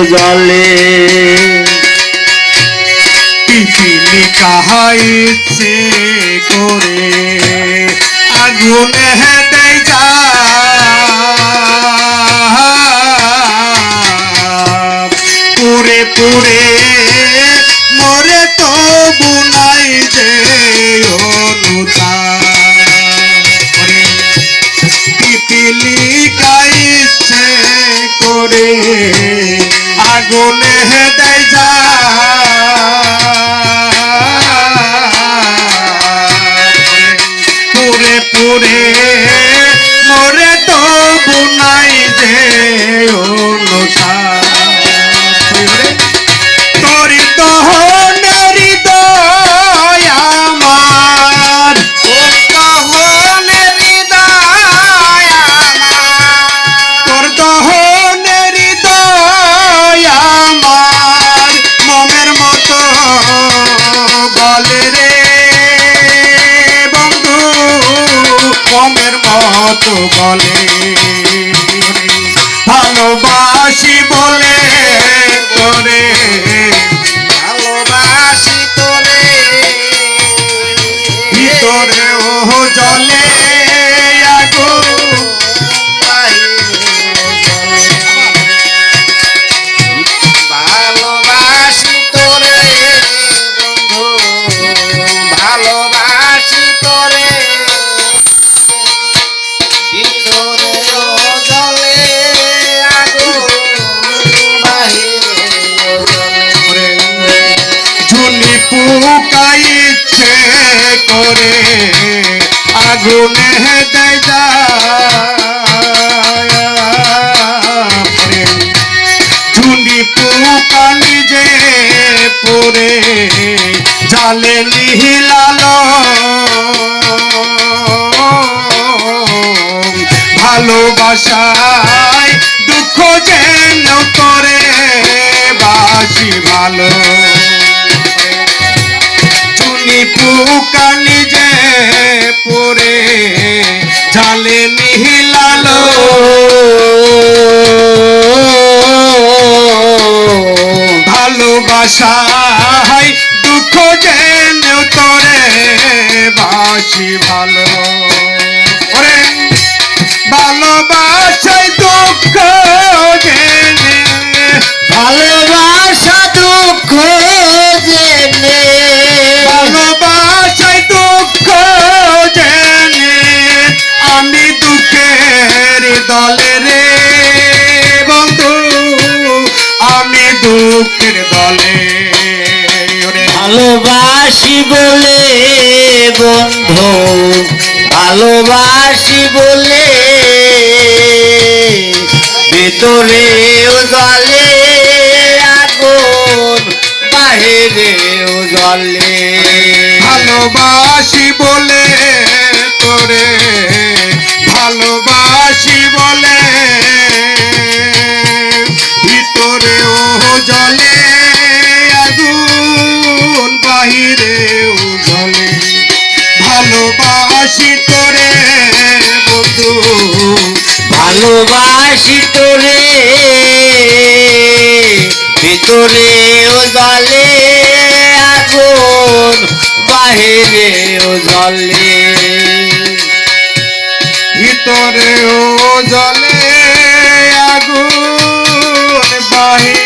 জলে পিপিলি কাহাইছে করে আগুনে দেয় যা পুরে পুরে মরে তো বুনাই যে পিপিলি কাইছে করে আগুনে দেয় যা পুরে পুরে মরে তো বুনাই যে অনুসার তোর দহনের হৃদয় আমার তোর দহনের হৃদয় আমার তোর দহনের হৃদয় আমার মমের মতো বলে রে বন্ধু মমের মতো বলে ভালোবাসি বলে তোরে ভালোবাসি তোরে ভিতরে ও জলে আগুন ভালোবাসি তোরে বন্ধু ভালোবাসি তোরে ভিতরে ও জলে ঝুনি পুকাইছে করে আগুনে দেয় যা ঝুনি পুকা নিজে পরে জালে নিহিলালো ভালোবাসায় দুঃখ যেন করে বাসি ভালো চুনি পুকা নিজে পরে জালে নিহিলালো ভালোবাসায় দুঃখ যেন করে বাসি ভালো ভালোবাসায় দুঃখ জেনে ভালোবাসা দুঃখ জেনে ভালোবাসায় দুঃখ জেনে আমি দুঃখের দলে রে বন্ধু আমি দুঃখের দলে ভালোবাসি বলে বন্ধু ভালোবাসি বলে ভিতরে জলে আগুন বাহিরে জলে ভালোবাসি বলে তোরে ভালোবাসি বলে ভিতরে ও জলে আগুন বাহিরে জলে ভালোবাসি তোরে বন্ধু ভালোবাসি তোরে ভিতরে জলে আগুন বাহিরে জলে ভিতরে ও জলে আগুন বাহিরে